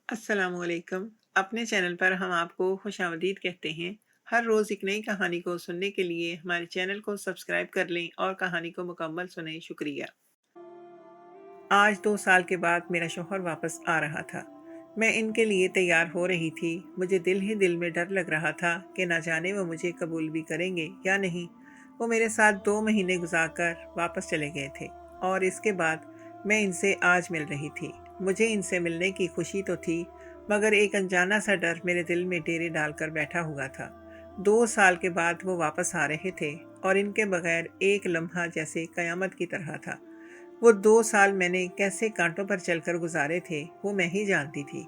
अस्सलामुअलैकुम। अपने चैनल पर हम आपको खुशामदीद कहते हैं। हर रोज़ एक नई कहानी को सुनने के लिए हमारे चैनल को सब्सक्राइब कर लें और कहानी को मुकम्मल सुनें। शुक्रिया। आज 2 साल के बाद मेरा शौहर वापस आ रहा था। मैं इनके लिए तैयार हो रही थी। मुझे दिल ही दिल में डर लग रहा था कि ना जाने वो मुझे कबूल भी करेंगे या नहीं। वो मेरे साथ 2 महीने गुजार कर वापस चले गए थे और इसके बाद मैं इनसे आज मिल रही थी। मुझे इनसे मिलने की खुशी तो थी, मगर एक अनजाना सा डर मेरे दिल में डेरे डालकर बैठा हुआ था। 2 साल के बाद वो वापस आ रहे थे और इनके बगैर एक लम्हा जैसे कयामत की तरह था। वो 2 साल मैंने कैसे कांटों पर चलकर गुजारे थे वो मैं ही जानती थी।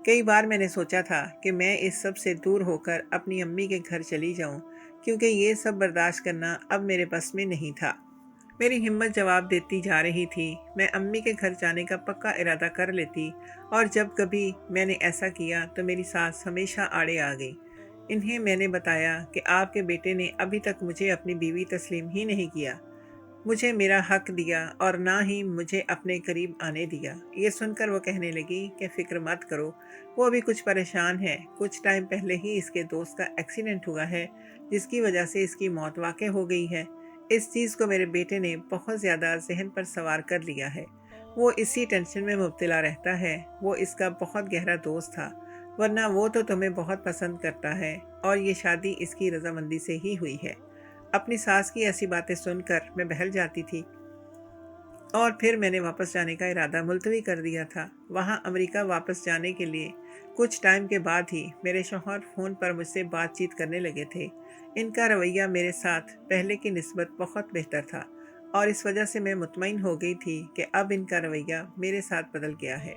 कई बार मैंने सोचा था कि मैं इस सब से दूर होकर अपनी अम्मी के घर चली जाऊं, क्योंकि ये सब बर्दाश्त करना अब मेरे बस में नहीं था। मेरी हिम्मत जवाब देती जा रही थी। मैं अम्मी के घर जाने का पक्का इरादा कर लेती, और जब कभी मैंने ऐसा किया तो मेरी सास हमेशा आड़े आ गई। इन्हें मैंने बताया कि आपके बेटे ने अभी तक मुझे अपनी बीवी तस्लीम ही नहीं किया, मुझे मेरा हक दिया और ना ही मुझे अपने करीब आने दिया। ये सुनकर वो कहने लगी कि फ़िक्र मत करो, वो अभी कुछ परेशान है। कुछ टाइम पहले ही इसके दोस्त का एक्सीडेंट हुआ है, जिसकी वजह से इसकी मौत वाक़ई हो गई है। इस चीज़ को मेरे बेटे ने बहुत ज़्यादा जहन पर सवार कर लिया है। वो इसी टेंशन में मुब्तला रहता है। वो इसका बहुत गहरा दोस्त था, वरना वो तो तुम्हें बहुत पसंद करता है और ये शादी इसकी रजामंदी से ही हुई है। अपनी सास की ऐसी बातें सुनकर मैं बहल जाती थी और फिर मैंने वापस जाने का इरादा मुलतवी कर दिया था। वहाँ अमेरिका वापस जाने के लिए कुछ टाइम के बाद ही मेरे शौहर फ़ोन पर मुझसे बातचीत करने लगे थे। इनका रवैया मेरे साथ पहले की निस्बत बहुत बेहतर था और इस वजह से मैं मुतमईन हो गई थी कि अब इनका रवैया मेरे साथ बदल गया है।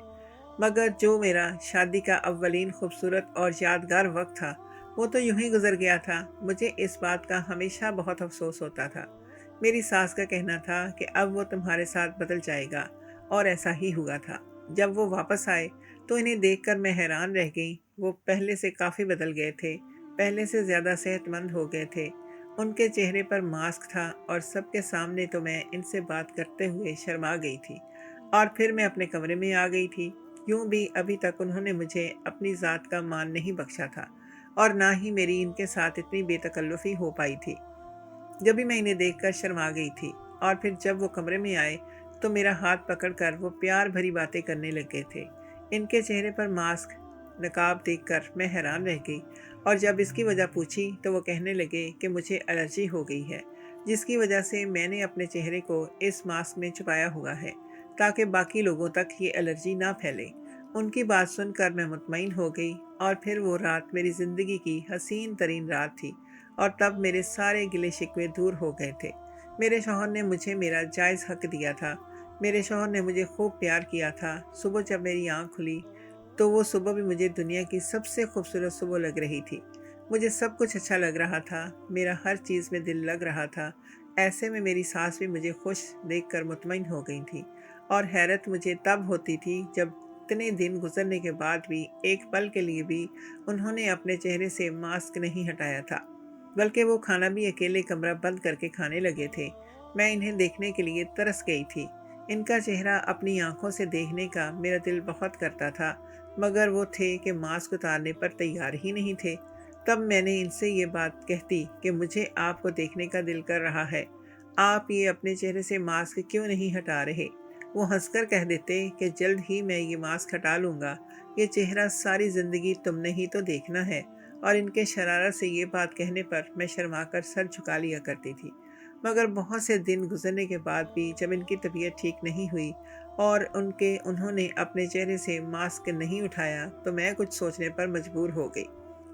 मगर जो मेरा शादी का अव्वलीन खूबसूरत और यादगार वक्त था, वो तो यूं ही गुजर गया था। मुझे इस बात का हमेशा बहुत अफसोस होता था। मेरी सास का कहना था कि अब वो तुम्हारे साथ बदल जाएगा, और ऐसा ही हुआ था। जब वो वापस आए तो इन्हें देखकर मैं हैरान रह गई। वो पहले से काफ़ी बदल गए थे, पहले से ज़्यादा सेहतमंद हो गए थे। उनके चेहरे पर मास्क था और सबके सामने तो मैं इनसे बात करते हुए शर्मा गई थी। और फिर मैं अपने कमरे में आ गई थी। यूं भी अभी तक उन्होंने मुझे अपनी ज़ात का मान नहीं बख्शा था, और ना ही मेरी इनके साथ इतनी बेतकल्लुफ़ी हो पाई थी। जब भी मैं इन्हें देखकर शर्मा गई थी, और फिर जब वो कमरे में आए तो मेरा हाथ पकड़कर वो प्यार भरी बातें करने लगे थे। इनके चेहरे पर मास्क, नकाब देखकर मैं हैरान रह गई, और जब इसकी वजह पूछी तो वो कहने लगे कि मुझे एलर्जी हो गई है, जिसकी वजह से मैंने अपने चेहरे को इस मास्क में छुपाया हुआ है, ताकि बाकी लोगों तक ये एलर्जी ना फैले। उनकी बात सुनकर मैं मुतमईन हो गई, और फिर वो रात मेरी ज़िंदगी की हसीन तरीन रात थी, और तब मेरे सारे गिले शिकवे दूर हो गए थे। मेरे शौहर ने मुझे मेरा जायज़ हक दिया था। मेरे शौहर ने मुझे खूब प्यार किया था। सुबह जब मेरी आँख खुली तो वो सुबह भी मुझे दुनिया की सबसे खूबसूरत सुबह लग रही थी। मुझे सब कुछ अच्छा लग रहा था, मेरा हर चीज़ में दिल लग रहा था। ऐसे में मेरी सास भी मुझे खुश देखकर मुतमईन हो गई थी, और हैरत मुझे तब होती थी जब इतने दिन गुजरने के बाद भी एक पल के लिए भी उन्होंने अपने चेहरे से मास्क नहीं हटाया था, बल्कि वो खाना भी अकेले कमरा बंद करके खाने लगे थे। मैं इन्हें देखने के लिए तरस गई थी। इनका चेहरा अपनी आंखों से देखने का मेरा दिल बहुत करता था, मगर वो थे कि मास्क उतारने पर तैयार ही नहीं थे। तब मैंने इनसे ये बात कहती कि मुझे आपको देखने का दिल कर रहा है, आप ये अपने चेहरे से मास्क क्यों नहीं हटा रहे। वो हंसकर कह देते कि जल्द ही मैं ये मास्क हटा लूँगा, ये चेहरा सारी ज़िंदगी तुमने ही तो देखना है। और इनके शरारत से ये बात कहने पर मैं शर्माकर सर झुका लिया करती थी। मगर बहुत से दिन गुजरने के बाद भी जब इनकी तबीयत ठीक नहीं हुई और उन्होंने अपने चेहरे से मास्क नहीं उठाया, तो मैं कुछ सोचने पर मजबूर हो गई।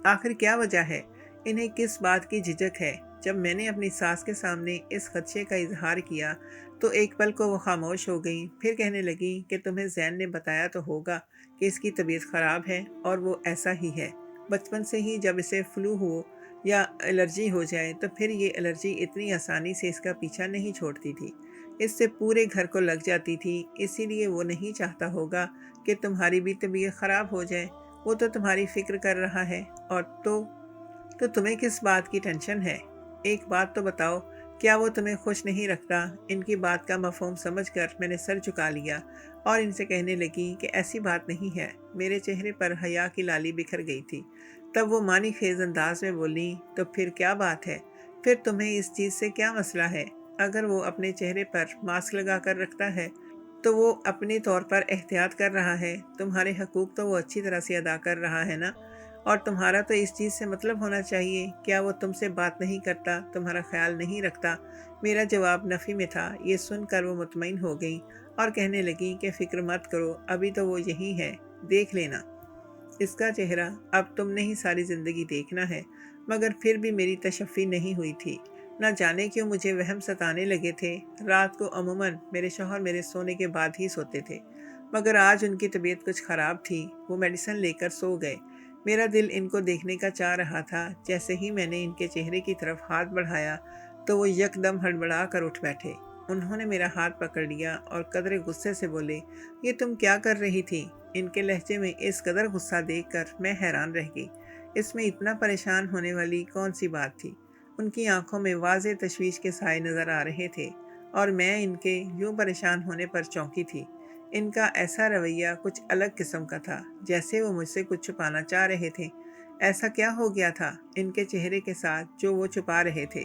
आखिर क्या वजह है? इन्हें किस बात की झिझक है? जब मैंने अपनी सास के सामने इस खदशे का इजहार किया तो एक पल को वो खामोश हो गई। फिर कहने लगी कि तुम्हें जैन ने बताया तो होगा कि इसकी तबीयत ख़राब है, और वो ऐसा ही है। बचपन से ही जब इसे फ्लू हो या एलर्जी हो जाए तो फिर ये एलर्जी इतनी आसानी से इसका पीछा नहीं छोड़ती थी, इससे पूरे घर को लग जाती थी। इसीलिए वो नहीं चाहता होगा कि तुम्हारी भी तबीयत ख़राब हो जाए। वो तो तुम्हारी फ़िक्र कर रहा है, और तो तुम्हें किस बात की टेंशन है? एक बात तो बताओ, क्या वो तुम्हें खुश नहीं रखता? इनकी बात का मफ़हूम समझकर मैंने सर झुका लिया और इनसे कहने लगी कि ऐसी बात नहीं है। मेरे चेहरे पर हया की लाली बिखर गई थी। तब वो मानी खेज अंदाज में बोली, तो फिर क्या बात है? फिर तुम्हें इस चीज़ से क्या मसला है? अगर वो अपने चेहरे पर मास्क लगा कर रखता है तो वो अपने तौर पर एहतियात कर रहा है। तुम्हारे हकूक़ तो वो अच्छी तरह से अदा कर रहा है ना? और तुम्हारा तो इस चीज़ से मतलब होना चाहिए। क्या वो तुमसे बात नहीं करता, तुम्हारा ख्याल नहीं रखता? मेरा जवाब नफ़ी में था। ये सुनकर वो मुतमईन हो गई और कहने लगी कि फ़िक्र मत करो, अभी तो वो यहीं है, देख लेना इसका चेहरा। अब तुमने ही सारी ज़िंदगी देखना है। मगर फिर भी मेरी तशफ़ी नहीं हुई थी। न जाने क्यों मुझे वहम सताने लगे थे। रात को अमूमन मेरे शौहर मेरे सोने के बाद ही सोते थे, मगर आज उनकी तबीयत कुछ ख़राब थी। वो मेडिसिन लेकर सो गए। मेरा दिल इनको देखने का चाह रहा था। जैसे ही मैंने इनके चेहरे की तरफ हाथ बढ़ाया तो वो यकदम हड़बड़ा कर उठ बैठे। उन्होंने मेरा हाथ पकड़ लिया और कदरे गुस्से से बोले, ये तुम क्या कर रही थी? इनके लहजे में इस कदर गुस्सा देखकर मैं हैरान रह गई। इसमें इतना परेशान होने वाली कौन सी बात थी? उनकी आंखों में वाज़ेह तशवीश के साए नज़र आ रहे थे और मैं इनके यूं परेशान होने पर चौंकी थी। इनका ऐसा रवैया कुछ अलग किस्म का था, जैसे वो मुझसे कुछ छुपाना चाह रहे थे। ऐसा क्या हो गया था इनके चेहरे के साथ जो वो छुपा रहे थे?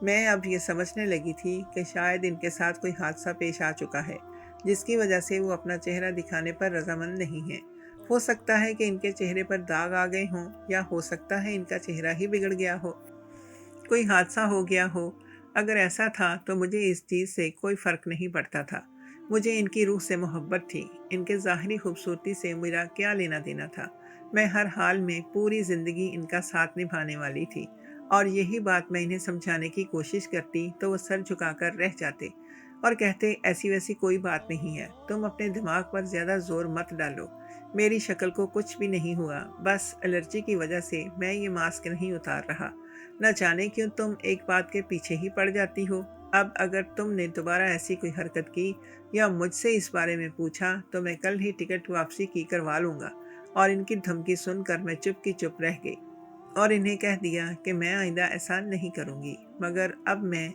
मैं अब ये समझने लगी थी कि शायद इनके साथ कोई हादसा पेश आ चुका है, जिसकी वजह से वो अपना चेहरा दिखाने पर रजामंद नहीं है। हो सकता है कि इनके चेहरे पर दाग आ गए हों, या हो सकता है इनका चेहरा ही बिगड़ गया हो, कोई हादसा हो गया हो। अगर ऐसा था तो मुझे इस चीज़ से कोई फ़र्क नहीं पड़ता था। मुझे इनकी रूह से मोहब्बत थी। इनके ज़ाहिरी खूबसूरती से मेरा क्या लेना देना था? मैं हर हाल में पूरी ज़िंदगी इनका साथ निभाने वाली थी। और यही बात मैं इन्हें समझाने की कोशिश करती तो वो सर झुकाकर रह जाते और कहते, ऐसी वैसी कोई बात नहीं है, तुम अपने दिमाग पर ज़्यादा ज़ोर मत डालो। मेरी शक्ल को कुछ भी नहीं हुआ, बस एलर्जी की वजह से मैं ये मास्क नहीं उतार रहा। न जाने क्यों तुम एक बात के पीछे ही पड़ जाती हो। अब अगर तुमने दोबारा ऐसी कोई हरकत की या मुझसे इस बारे में पूछा तो मैं कल ही टिकट वापसी की करवा लूँगा। और इनकी धमकी सुनकर मैं चुप की चुप रह गई और इन्हें कह दिया कि मैं आइंदा ऐसा नहीं करूँगी। मगर अब मैं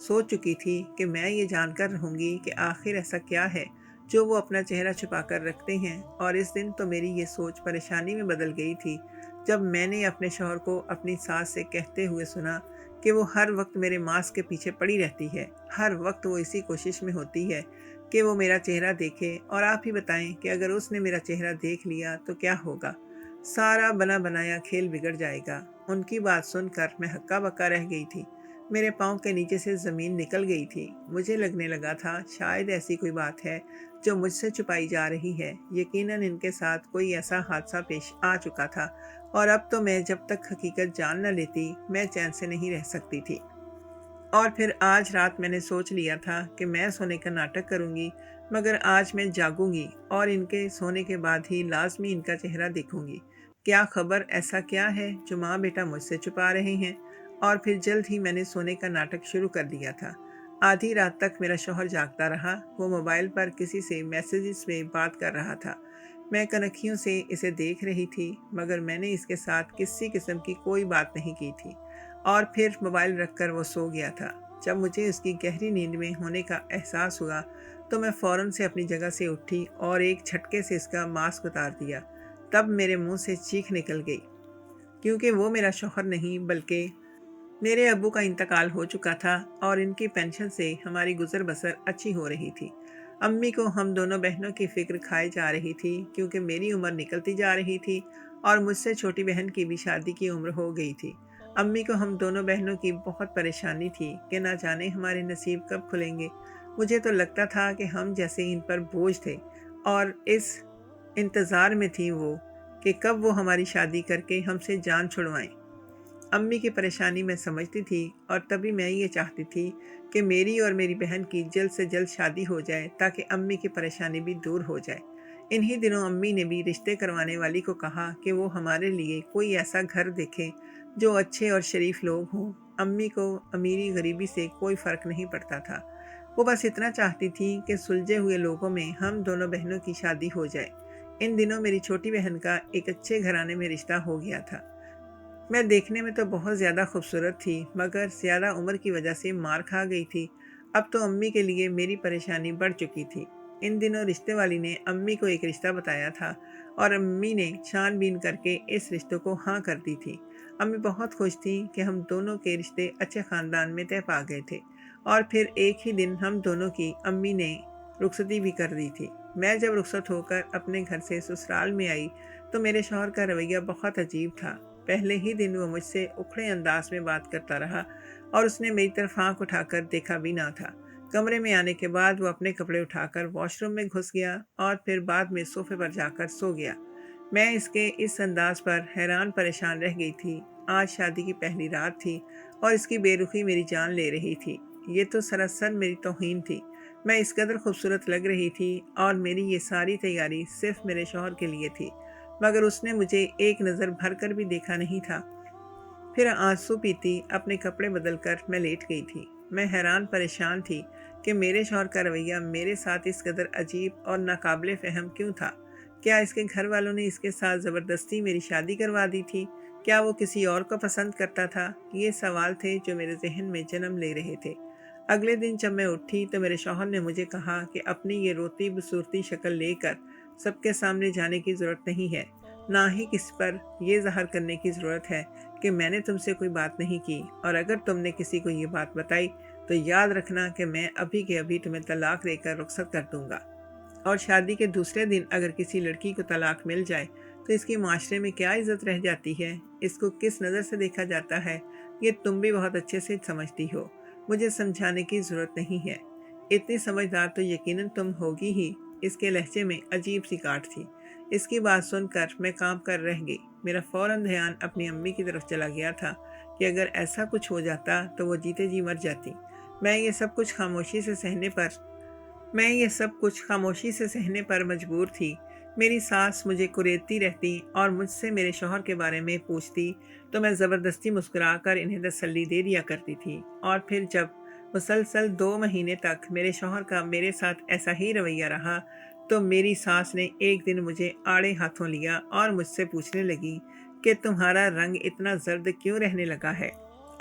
सोच चुकी थी कि मैं ये जानकर रहूँगी कि आखिर ऐसा क्या है जो वो अपना चेहरा छुपा कर रखते हैं। और इस दिन तो मेरी ये सोच परेशानी में बदल गई थी जब मैंने अपने शौहर को अपनी सास से कहते हुए सुना कि वो हर वक्त मेरे मास्क के पीछे पड़ी रहती है। हर वक्त वो इसी कोशिश में होती है कि वो मेरा चेहरा देखे। और आप ही बताएं कि अगर उसने मेरा चेहरा देख लिया तो क्या होगा? सारा बना बनाया खेल बिगड़ जाएगा। उनकी बात सुनकर मैं हक्का बक्का रह गई थी। मेरे पाँव के नीचे से ज़मीन निकल गई थी। मुझे लगने लगा था शायद ऐसी कोई बात है जो मुझसे छुपाई जा रही है। यकीनन इनके साथ कोई ऐसा हादसा पेश आ चुका था और अब तो मैं जब तक हकीकत जान न लेती मैं चैन से नहीं रह सकती थी। और फिर आज रात मैंने सोच लिया था कि मैं सोने का नाटक करूंगी, मगर आज मैं जागूंगी और इनके सोने के बाद ही लाजमी इनका चेहरा देखूंगी। क्या खबर, ऐसा क्या है जो माँ बेटा मुझसे छुपा रहे हैं? और फिर जल्द ही मैंने सोने का नाटक शुरू कर दिया था। आधी रात तक मेरा शौहर जागता रहा। वो मोबाइल पर किसी से मैसेजेस में बात कर रहा था। मैं कनखियों से इसे देख रही थी, मगर मैंने इसके साथ किसी किस्म की कोई बात नहीं की थी। और फिर मोबाइल रखकर वो सो गया था। जब मुझे उसकी गहरी नींद में होने का एहसास हुआ तो मैं फ़ौरन से अपनी जगह से उठी और एक झटके से इसका मास्क उतार दिया। तब मेरे मुंह से चीख निकल गई, क्योंकि वो मेरा शौहर नहीं बल्कि मेरे अब्बू का इंतकाल हो चुका था और इनकी पेंशन से हमारी गुजर बसर अच्छी हो रही थी। अम्मी को हम दोनों बहनों की फ़िक्र खाई जा रही थी, क्योंकि मेरी उम्र निकलती जा रही थी और मुझसे छोटी बहन की भी शादी की उम्र हो गई थी। अम्मी को हम दोनों बहनों की बहुत परेशानी थी कि ना जाने हमारे नसीब कब खुलेंगे। मुझे तो लगता था कि हम जैसे इन पर बोझ थे और इस इंतज़ार में थी वो कि कब वो हमारी शादी करके हमसे जान छुड़वाएं। अम्मी की परेशानी मैं समझती थी और तभी मैं ये चाहती थी कि मेरी और मेरी बहन की जल्द से जल्द शादी हो जाए ताकि अम्मी की परेशानी भी दूर हो जाए। इन्हीं दिनों अम्मी ने भी रिश्ते करवाने वाली को कहा कि वो हमारे लिए कोई ऐसा घर देखे जो अच्छे और शरीफ लोग हों। अम्मी को अमीरी गरीबी से कोई फ़र्क नहीं पड़ता था। वो बस इतना चाहती थी कि सुलझे हुए लोगों में हम दोनों बहनों की शादी हो जाए। इन दिनों मेरी छोटी बहन का एक अच्छे घराने में रिश्ता हो गया था। मैं देखने में तो बहुत ज़्यादा खूबसूरत थी, मगर ज़्यादा उम्र की वजह से मार खा गई थी। अब तो अम्मी के लिए मेरी परेशानी बढ़ चुकी थी। इन दिनों रिश्ते वाली ने अम्मी को एक रिश्ता बताया था और अम्मी ने छानबीन करके इस रिश्ते को हाँ कर दी थी। अम्मी बहुत खुश थी कि हम दोनों के रिश्ते अच्छे ख़ानदान में तय पा गए थे और फिर एक ही दिन हम दोनों की अम्मी ने रुखसती भी कर दी थी। मैं जब रुखसत होकर अपने घर से ससुराल में आई तो मेरे शौहर का रवैया बहुत अजीब था। पहले ही दिन वो मुझसे उखड़े अंदाज में बात करता रहा और उसने मेरी तरफ आँख उठाकर देखा भी ना था। कमरे में आने के बाद वो अपने कपड़े उठाकर वॉशरूम में घुस गया और फिर बाद में सोफे पर जाकर सो गया। मैं इसके इस अंदाज पर हैरान परेशान रह गई थी। आज शादी की पहली रात थी और इसकी बेरुखी मेरी जान ले रही थी। ये तो सरासर मेरी तौहीन थी। मैं इस कदर खूबसूरत लग रही थी और मेरी ये सारी तैयारी सिर्फ मेरे शौहर के लिए थी, मगर उसने मुझे एक नज़र भर कर भी देखा नहीं था। फिर आंसू पीती अपने कपड़े बदलकर मैं लेट गई थी। मैं हैरान परेशान थी कि मेरे शौहर का रवैया मेरे साथ इस कदर अजीब और नाकाबिले फ़हम क्यों था। क्या इसके घर वालों ने इसके साथ ज़बरदस्ती मेरी शादी करवा दी थी? क्या वो किसी और को पसंद करता था? ये सवाल थे जो मेरे जहन में जन्म ले रहे थे। अगले दिन जब मैं उठी तो मेरे शौहर ने मुझे कहा कि अपनी ये रोती बसूरती शक्ल लेकर सबके सामने जाने की ज़रूरत नहीं है, ना ही किस पर यह ज़ाहिर करने की ज़रूरत है कि मैंने तुमसे कोई बात नहीं की, और अगर तुमने किसी को ये बात बताई तो याद रखना कि मैं अभी के अभी तुम्हें तलाक देकर रुखसत कर दूंगा। और शादी के दूसरे दिन अगर किसी लड़की को तलाक मिल जाए तो इसकी माशरे में क्या इज्जत रह जाती है, इसको किस नज़र से देखा जाता है, ये तुम भी बहुत अच्छे से समझती हो। मुझे समझाने की ज़रूरत नहीं है। इतनी समझदार तो यकीनन तुम होगी ही। इसके लहजे में अजीब सी काट थी। इसकी बात सुनकर मैं कांप कर रह गई। मेरा फ़ौरन ध्यान अपनी अम्मी की तरफ चला गया था कि अगर ऐसा कुछ हो जाता तो वो जीते जी मर जाती। मैं ये सब कुछ खामोशी से सहने पर मजबूर थी। मेरी सास मुझे कुरेदती रहती और मुझसे मेरे शौहर के बारे में पूछती तो मैं ज़बरदस्ती मुस्कुराकर इन्हें तसल्ली दे दिया करती थी। और फिर जब मुसलसल 2 महीने तक मेरे शौहर का मेरे साथ ऐसा ही रवैया रहा तो मेरी सास ने एक दिन मुझे आड़े हाथों लिया और मुझसे पूछने लगी कि तुम्हारा रंग इतना जर्द क्यों रहने लगा है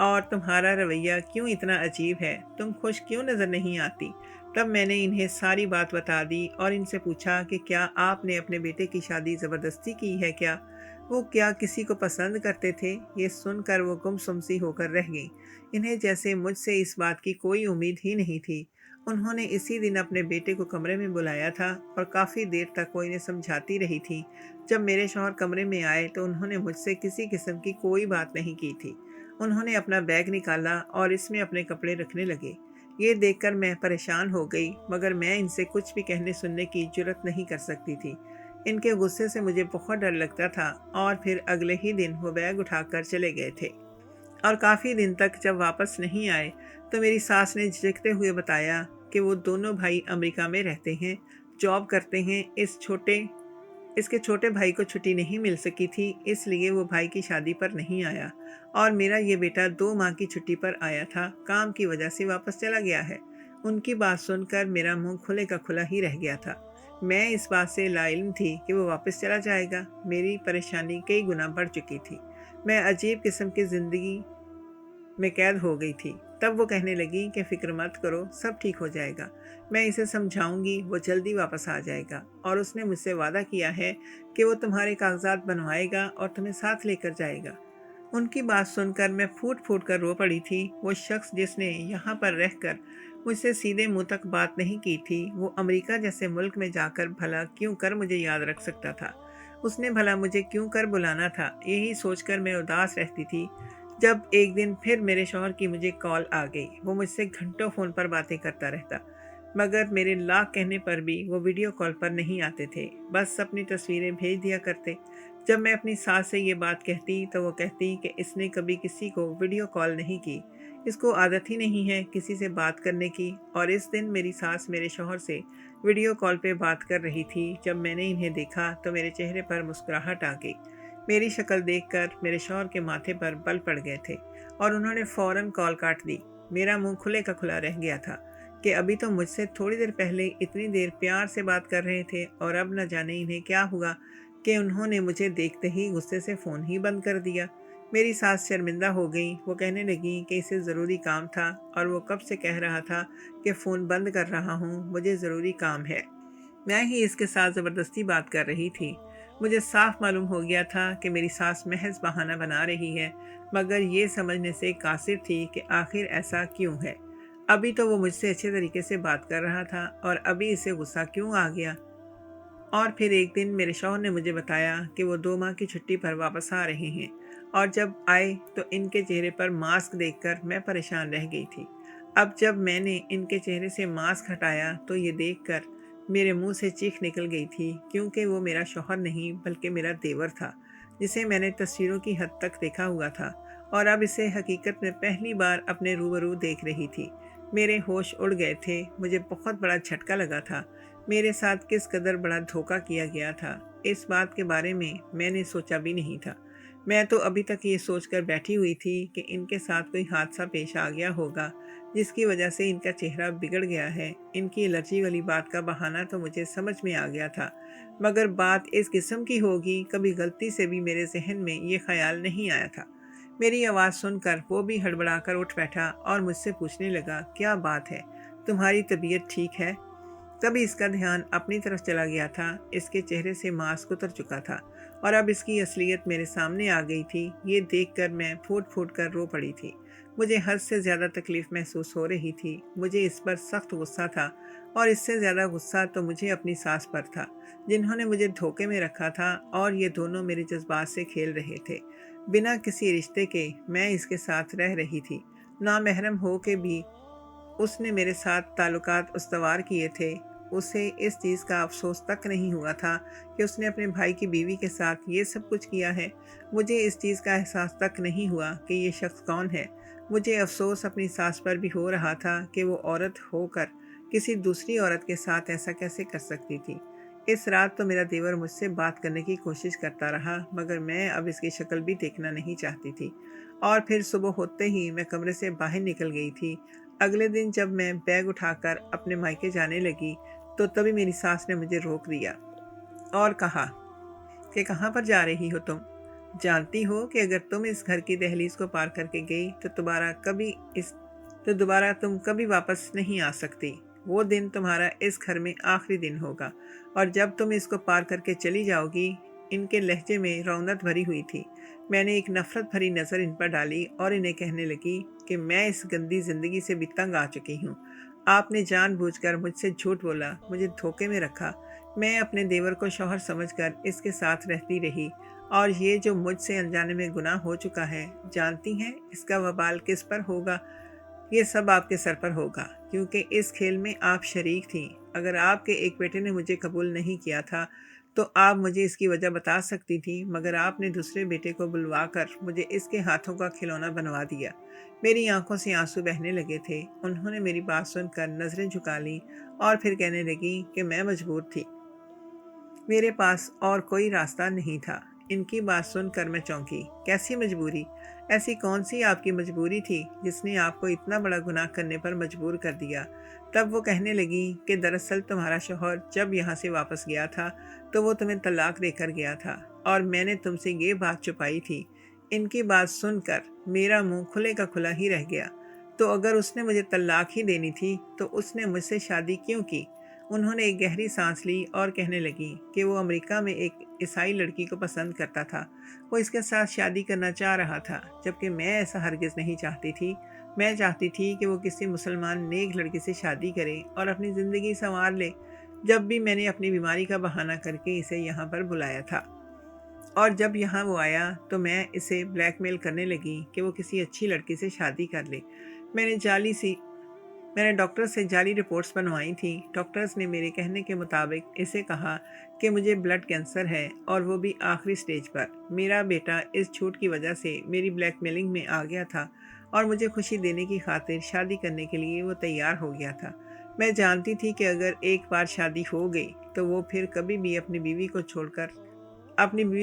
और तुम्हारा रवैया क्यों इतना अजीब है, तुम खुश क्यों नज़र नहीं आती। तब मैंने इन्हें सारी बात बता दी और इनसे पूछा कि क्या आपने अपने बेटे की शादी ज़बरदस्ती की है क्या? वो क्या किसी को पसंद करते थे? ये सुनकर वो गुमसुम सी होकर रह गई। इन्हें जैसे मुझसे इस बात की कोई उम्मीद ही नहीं थी। उन्होंने इसी दिन अपने बेटे को कमरे में बुलाया था और काफ़ी देर तक वो इन्हें समझाती रही थी। जब मेरे शौहर कमरे में आए तो उन्होंने मुझसे किसी किस्म की कोई बात नहीं की थी। उन्होंने अपना बैग निकाला और इसमें अपने कपड़े रखने लगे। ये देखकर मैं परेशान हो गई, मगर मैं इनसे कुछ भी कहने सुनने की जुर्रत नहीं कर सकती थी। इनके गुस्से से मुझे बहुत डर लगता था। और फिर अगले ही दिन वो बैग उठाकर चले गए थे और काफ़ी दिन तक जब वापस नहीं आए तो मेरी सास ने झिझकते हुए बताया कि वो दोनों भाई अमेरिका में रहते हैं, जॉब करते हैं। इसके छोटे भाई को छुट्टी नहीं मिल सकी थी, इसलिए वो भाई की शादी पर नहीं आया और मेरा ये बेटा 2 माह की छुट्टी पर आया था, काम की वजह से वापस चला गया है। उनकी बात सुनकर मेरा मुंह खुले का खुला ही रह गया था। मैं इस बात से लाइल्म थी कि वो वापस चला जाएगा। मेरी परेशानी कई गुना बढ़ चुकी थी। मैं अजीब किस्म की ज़िंदगी में कैद हो गई थी। तब वो कहने लगी कि फ़िक्र मत करो, सब ठीक हो जाएगा। मैं इसे समझाऊंगी, वो जल्दी वापस आ जाएगा और उसने मुझसे वादा किया है कि वो तुम्हारे कागजात बनवाएगा और तुम्हें साथ लेकर जाएगा। उनकी बात सुनकर मैं फूट फूट कर रो पड़ी थी। वो शख्स जिसने यहाँ पर रहकर मुझसे सीधे मुंह तक बात नहीं की थी, वो अमेरिका जैसे मुल्क में जाकर भला क्यों कर मुझे याद रख सकता था। उसने भला मुझे क्यों कर बुलाना था, यही सोचकर मैं उदास रहती थी। जब एक दिन फिर मेरे शौहर की मुझे कॉल आ गई। वो मुझसे घंटों फ़ोन पर बातें करता रहता, मगर मेरे लाख कहने पर भी वो वीडियो कॉल पर नहीं आते थे, बस अपनी तस्वीरें भेज दिया करते। जब मैं अपनी सास से ये बात कहती तो वो कहती कि इसने कभी किसी को वीडियो कॉल नहीं की, इसको आदत ही नहीं है किसी से बात करने की। और इस दिन मेरी सास मेरे शौहर से वीडियो कॉल पे बात कर रही थी। जब मैंने इन्हें देखा तो मेरे चेहरे पर मुस्कुराहट आ गई। मेरी शक्ल देखकर मेरे शौहर के माथे पर बल पड़ गए थे और उन्होंने फ़ौरन कॉल काट दी। मेरा मुंह खुले का खुला रह गया था कि अभी तो मुझसे थोड़ी देर पहले इतनी देर प्यार से बात कर रहे थे और अब न जाने इन्हें क्या हुआ कि उन्होंने मुझे देखते ही गुस्से से फ़ोन ही बंद कर दिया। मेरी सास शर्मिंदा हो गई। वो कहने लगी कि इसे ज़रूरी काम था और वो कब से कह रहा था कि फ़ोन बंद कर रहा हूँ, मुझे ज़रूरी काम है। मैं ही इसके साथ ज़बरदस्ती बात कर रही थी। मुझे साफ मालूम हो गया था कि मेरी सास महज बहाना बना रही है, मगर ये समझने से कासिर थी कि आखिर ऐसा क्यों है। अभी तो वो मुझसे अच्छे तरीके से बात कर रहा था और अभी इसे गुस्सा क्यों आ गया। और फिर एक दिन मेरे शौहर ने मुझे बताया कि वो 2 माह की छुट्टी पर वापस आ रहे हैं और जब आए तो इनके चेहरे पर मास्क देखकर मैं परेशान रह गई थी। अब जब मैंने इनके चेहरे से मास्क हटाया तो ये देखकर मेरे मुंह से चीख निकल गई थी, क्योंकि वो मेरा शौहर नहीं बल्कि मेरा देवर था, जिसे मैंने तस्वीरों की हद तक देखा हुआ था और अब इसे हकीकत में पहली बार अपने रूबरू देख रही थी। मेरे होश उड़ गए थे। मुझे बहुत बड़ा झटका लगा था। मेरे साथ किस कदर बड़ा धोखा किया गया था, इस बात के बारे में मैंने सोचा भी नहीं था। मैं तो अभी तक ये सोचकर बैठी हुई थी कि इनके साथ कोई हादसा पेश आ गया होगा जिसकी वजह से इनका चेहरा बिगड़ गया है। इनकी एलर्जी वाली बात का बहाना तो मुझे समझ में आ गया था, मगर बात इस किस्म की होगी कभी गलती से भी मेरे जहन में ये ख्याल नहीं आया था। मेरी आवाज़ सुनकर वो भी हड़बड़ाकर उठ बैठा और मुझसे पूछने लगा, क्या बात है, तुम्हारी तबीयत ठीक है? तभी इसका ध्यान अपनी तरफ चला गया था। इसके चेहरे से मास्क उतर चुका था और अब इसकी असलियत मेरे सामने आ गई थी। ये देखकर मैं फूट फूट कर रो पड़ी थी। मुझे हद से ज़्यादा तकलीफ़ महसूस हो रही थी। मुझे इस पर सख्त गुस्सा था और इससे ज़्यादा गुस्सा तो मुझे अपनी सास पर था, जिन्होंने मुझे धोखे में रखा था और ये दोनों मेरे जज्बात से खेल रहे थे। बिना किसी रिश्ते के मैं इसके साथ रह रही थी। नामहरम हो के भी उसने मेरे साथ ताल्लुकात उस्तवार किए थे। उसे इस चीज़ का अफ़सोस तक नहीं हुआ था कि उसने अपने भाई की बीवी के साथ ये सब कुछ किया है। मुझे इस चीज़ का एहसास तक नहीं हुआ कि ये शख्स कौन है। मुझे अफ़सोस अपनी सास पर भी हो रहा था कि वो औरत होकर किसी दूसरी औरत के साथ ऐसा कैसे कर सकती थी। इस रात तो मेरा देवर मुझसे बात करने की कोशिश करता रहा, मगर मैं अब इसकी शक्ल भी देखना नहीं चाहती थी। और फिर सुबह होते ही मैं कमरे से बाहर निकल गई थी। अगले दिन जब मैं बैग उठाकर अपने मायके जाने लगी तो तभी मेरी सास ने मुझे रोक दिया और कहा कि कहाँ पर जा रही हो तुम? जानती हो कि अगर तुम इस घर की दहलीज को पार करके गई तो दोबारा तुम कभी वापस नहीं आ सकती। वो दिन तुम्हारा इस घर में आखिरी दिन होगा और जब तुम इसको पार करके चली जाओगी। इनके लहजे में रौनक भरी हुई थी। मैंने एक नफरत भरी नज़र इन पर डाली और इन्हें कहने लगी कि मैं इस गंदी ज़िंदगी से भी तंग आ चुकी हूँ। आपने जानबूझकर मुझसे झूठ बोला, मुझे धोखे में रखा। मैं अपने देवर को शौहर समझकर इसके साथ रहती रही और ये जो मुझसे अनजाने में गुनाह हो चुका है, जानती हैं इसका वबाल किस पर होगा? ये सब आपके सर पर होगा, क्योंकि इस खेल में आप शरीक थीं। अगर आपके एक बेटे ने मुझे कबूल नहीं किया था तो आप मुझे इसकी वजह बता सकती थी, मगर आपने दूसरे बेटे को बुलवाकर मुझे इसके हाथों का खिलौना बनवा दिया। मेरी आंखों से आंसू बहने लगे थे। उन्होंने मेरी बात सुनकर नज़रें झुका लीं और फिर कहने लगी कि मैं मजबूर थी, मेरे पास और कोई रास्ता नहीं था। इनकी बात सुनकर मैं चौंकी। कैसी मजबूरी? ऐसी कौन सी आपकी मजबूरी थी जिसने आपको इतना बड़ा गुनाह करने पर मजबूर कर दिया? तब वो कहने लगी कि दरअसल तुम्हारा शौहर जब यहाँ से वापस गया था तो वो तुम्हें तलाक देकर गया था और मैंने तुमसे ये बात छुपाई थी। इनकी बात सुनकर मेरा मुंह खुले का खुला ही रह गया। तो अगर उसने मुझे तलाक ही देनी थी तो उसने मुझसे शादी क्यों की? उन्होंने एक गहरी सांस ली और कहने लगी कि वो अमेरिका में एक ईसाई लड़की को पसंद करता था। वो इसके साथ शादी करना चाह रहा था, जबकि मैं ऐसा हरगिज़ नहीं चाहती थी। मैं चाहती थी कि वो किसी मुसलमान नेक लड़की से शादी करे और अपनी ज़िंदगी संवार ले। जब भी मैंने अपनी बीमारी का बहाना करके इसे यहाँ पर बुलाया था और जब यहाँ वो आया तो मैं इसे ब्लैकमेल करने लगी कि वो किसी अच्छी लड़की से शादी कर ले। मैंने जाली सी मैंने डॉक्टर से जाली रिपोर्ट्स बनवाई थी। डॉक्टर्स ने मेरे कहने के मुताबिक इसे कहा कि मुझे ब्लड कैंसर है और वो भी आखिरी स्टेज पर। मेरा बेटा इस छूट की वजह से मेरी ब्लैकमेलिंग में आ गया था और मुझे खुशी देने की खातिर शादी करने के लिए वो तैयार हो गया था। मैं जानती थी कि अगर एक बार शादी हो गई तो वो फिर कभी भी अपनी बीवी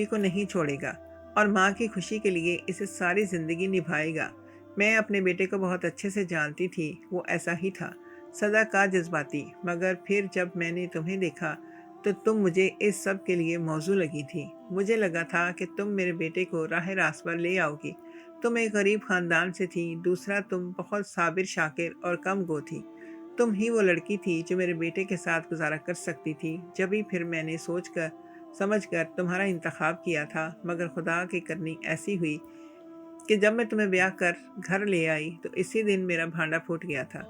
को नहीं छोड़ेगा और माँ की खुशी के लिए इसे सारी ज़िंदगी निभाएगा। मैं अपने बेटे को बहुत अच्छे से जानती थी, वो ऐसा ही था, सदा का जज्बाती। मगर फिर जब मैंने तुम्हें देखा तो तुम मुझे इस सब के लिए मौजू लगी थी। मुझे लगा था कि तुम मेरे बेटे को राह रास्त पर ले आओगी। तुम एक गरीब खानदान से थी, दूसरा तुम बहुत साबिर शाकिर और कम गो थी। तुम ही वो लड़की थी जो मेरे बेटे के साथ गुजारा कर सकती थी। जब भी फिर मैंने सोच कर समझ कर तुम्हारा इंतखाब किया था, मगर खुदा की करनी ऐसी हुई कि जब मैं तुम्हें ब्याह कर घर ले आई तो इसी दिन मेरा भांडा फूट गया था।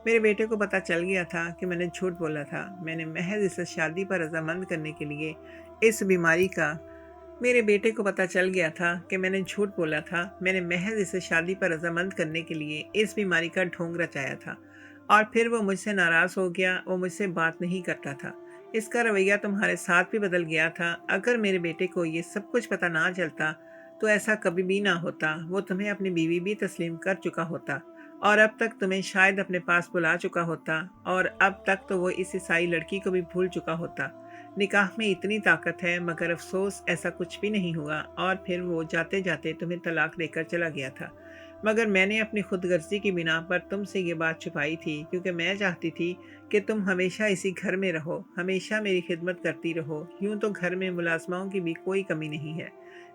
मेरे बेटे को पता चल गया था कि मैंने झूठ बोला था। मैंने महज इसे शादी पर रजामंद करने के लिए इस बीमारी का मेरे बेटे को पता चल गया था कि मैंने झूठ बोला था। मैंने महज इसे शादी पर रजामंद करने के लिए इस बीमारी का ढोंग रचाया था। और फिर वो मुझसे नाराज़ हो गया, वो मुझसे बात नहीं करता था। इसका रवैया तुम्हारे साथ भी बदल गया था। अगर मेरे बेटे को ये सब कुछ पता ना चलता तो ऐसा कभी भी ना होता। वो तुम्हें अपनी बीवी भी तस्लीम कर चुका होता और अब तक तुम्हें शायद अपने पास बुला चुका होता, और अब तक तो वो इस ईसाई लड़की को भी भूल चुका होता। निकाह में इतनी ताकत है, मगर अफसोस ऐसा कुछ भी नहीं हुआ और फिर वो जाते जाते तुम्हें तलाक देकर चला गया था। मगर मैंने अपनी खुदगर्जी की बिना पर तुमसे ये बात छुपाई थी, क्योंकि मैं चाहती थी कि तुम हमेशा इसी घर में रहो, हमेशा मेरी खिदमत करती रहो। यूं तो घर में मुलाजमाओं की भी कोई कमी नहीं है।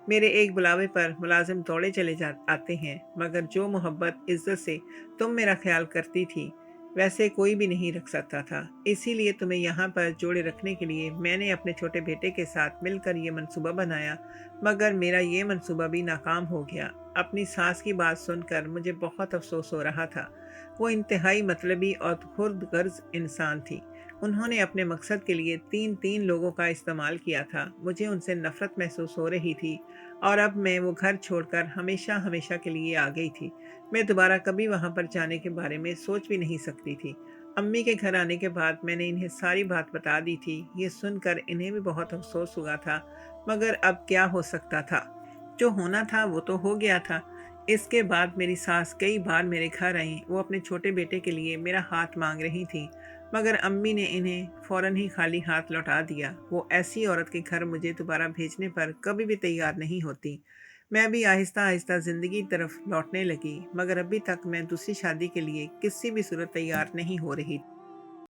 मेरे एक बुलावे पर मुलाजिम दौड़े चले जा आते हैं, मगर जो मोहब्बत इज्जत से तुम मेरा ख्याल करती थी वैसे कोई भी नहीं रख सकता था। इसीलिए तुम्हें यहाँ पर जोड़े रखने के लिए मैंने अपने छोटे बेटे के साथ मिलकर ये मंसूबा बनाया, मगर मेरा ये मंसूबा भी नाकाम हो गया। अपनी सास की बात सुनकर मुझे बहुत अफसोस हो रहा था। वो इंतहाई मतलबी और खुदगर्ज इंसान थी। उन्होंने अपने मकसद के लिए तीन तीन लोगों का इस्तेमाल किया था। मुझे उनसे नफरत महसूस हो रही थी और अब मैं वो घर छोड़कर हमेशा हमेशा के लिए आ गई थी। मैं दोबारा कभी वहाँ पर जाने के बारे में सोच भी नहीं सकती थी। अम्मी के घर आने के बाद मैंने इन्हें सारी बात बता दी थी। ये सुनकर इन्हें भी बहुत अफसोस हुआ था, मगर अब क्या हो सकता था। जो होना था वो तो हो गया था। इसके बाद मेरी सास कई बार मेरे घर आई। वो अपने छोटे बेटे के लिए मेरा हाथ मांग रही थी, मगर अम्मी ने इन्हें फौरन ही खाली हाथ लौटा दिया। वो ऐसी औरत के घर मुझे दोबारा भेजने पर कभी भी तैयार नहीं होती। मैं भी आहिस्ता आहिस्ता ज़िंदगी की तरफ लौटने लगी, मगर अभी तक मैं दूसरी शादी के लिए किसी भी सूरत तैयार नहीं हो रही।